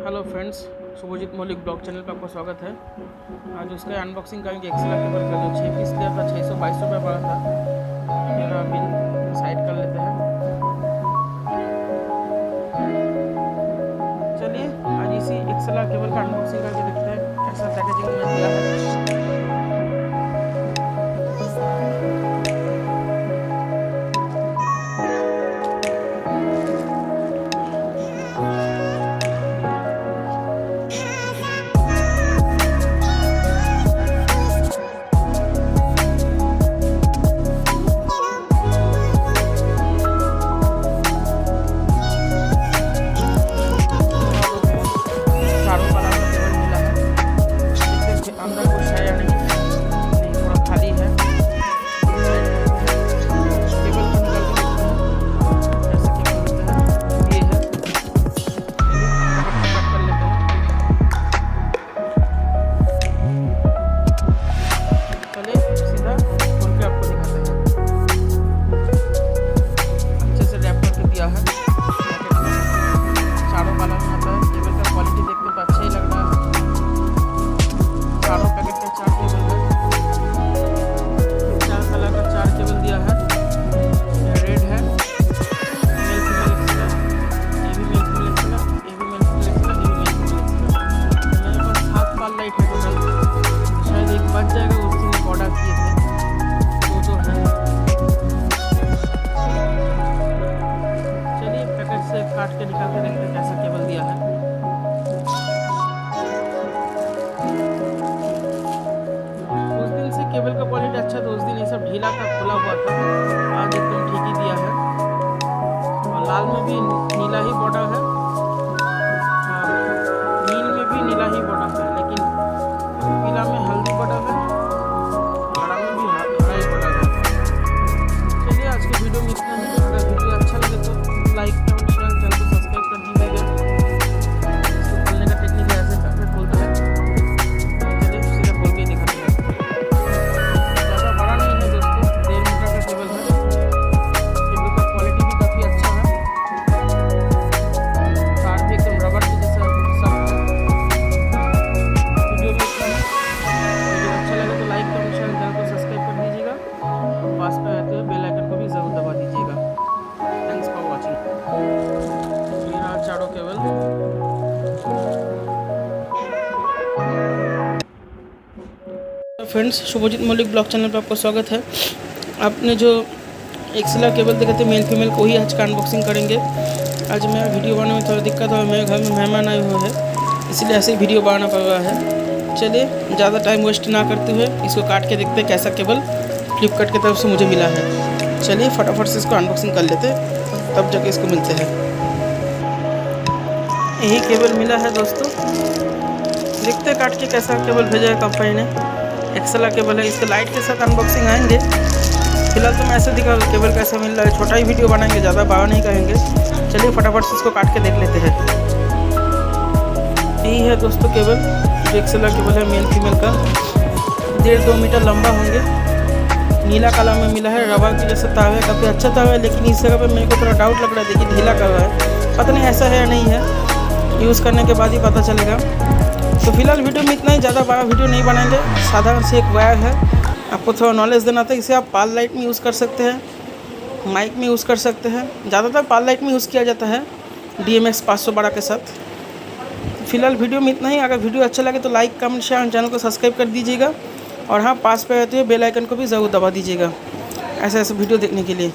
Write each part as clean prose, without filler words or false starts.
Hello friends, Subhajit मौलिक blog channel पर आपका स्वागत है। आज उसका अनबॉक्सिंग करेंगे। एक्सेला केबल का जो 6 पीस लिया था, 622 रुपये पड़ा था। मेरा बिल साइड कर लेते हैं। चलिए आज इसी एक्सेला केबल का अनबॉक्सिंग करके देखते हैं कैसा पैकेजिंग में दिया है। शायद एक बच जाएगा, उस दिन ऑर्डर किए थे तो है। चलिए पैकेट से काट के निकाल के देखते हैं कैसा केबल दिया है। उस दिन से केबल का क्वालिटी अच्छा था, उस दिन ये सब ढीला था, खुला हुआ था। आज एकदम ठीक ही दिया है और लाल में भी नीला ही बॉर्डर है, नील में भी नीला ही बॉर्डर है, लेकिन पीला में हल्दी बॉर्डर है, हरा में भी हरा ही बॉर्डर है। चलिए आज के वीडियो में इतना ही। अगर वीडियो अच्छा लगे तो लाइक कमेंट शेयर, चैनल को सब्सक्राइब कर दीजिएगा। इसको खोलने का टेक्निक ऐसे करके खोलते हैं। चलिए सीधे खोल के दिखाते हैं। ज़्यादा बड़ा नहीं है दोस्तों, 1.5 मीटर का केबल है। केबल का क्वालिटी भी काफ़ी अच्छा है, तार भी एकदम रबर की जैसा सॉफ्ट है। वीडियो में इतना है। वीडियो अच्छा लगे तो लाइक कमेंट शेयर, चैनल को सब्सक्राइब कर दीजिएगा और पास में रहते हुए बेल आइकन को भी ज़रूर दबा दीजिएगा। Thanks for watching. ये रहा चारों केबल। फ्रेंड्स, शुभजीत मौलिक ब्लॉग चैनल पर आपका स्वागत है। आपने जो एक्सेला केबल देखे थे मेल फीमेल को ही आज का अनबॉक्सिंग करेंगे। आज मेरा वीडियो बनाने में थोड़ा दिक्कत है, मेरे घर में मेहमान आए हुए हैं, इसलिए ऐसे ही वीडियो बनाना पड़ रहा है। चलिए ज़्यादा टाइम वेस्ट ना करते हुए इसको काट के देखते हैं कैसा केबल फ्लिपकार्ट की तरफ से मुझे मिला है। चलिए फटाफट से इसको अनबॉक्सिंग कर लेते हैं, तब जाके इसको मिलते हैं। यही केबल मिला है दोस्तों, देखते हैं काट के कैसा केबल भेजा है कंपनी ने। एक्सेला केबल है, इसके लाइट के साथ अनबॉक्सिंग आएंगे। फिलहाल तो मैं ऐसे दिखा केबल कैसा मिल रहा है, छोटा ही वीडियो बनाएंगे, ज़्यादा बड़ा नहीं करेंगे। चलिए फटाफट से इसको काट के देख लेते हैं। यही है दोस्तों केबल, जो एक्सेला केबल है मेल फीमेल का। 1.5-2 मीटर लंबा होंगे, नीला कलर में मिला है, रबर की जैसा तार है, काफ़ी अच्छा तार है। लेकिन इस जगह पे मेरे को थोड़ा डाउट लग रहा है, देखिए ढीला कर रहा है, पता नहीं ऐसा है या नहीं है, यूज़ करने के बाद ही पता चलेगा। तो फिलहाल वीडियो में इतना ही, ज़्यादा बड़ा वीडियो नहीं बनाएंगे। साधारण से एक वायर है, आपको थोड़ा नॉलेज देना था। इसे आप पाल लाइट में यूज़ कर सकते हैं, माइक में यूज़ कर सकते हैं। ज़्यादातर पाल लाइट में यूज़ किया जाता है DMX 512 के साथ। फिलहाल वीडियो में इतना ही। अगर वीडियो अच्छा लगे तो लाइक कमेंट शेयर, चैनल को सब्सक्राइब कर दीजिएगा और हाँ, पास पे रहते हुए बेल आइकन को भी ज़रूर दबा दीजिएगा ऐसे ऐसे वीडियो देखने के लिए।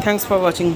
Thanks for watching.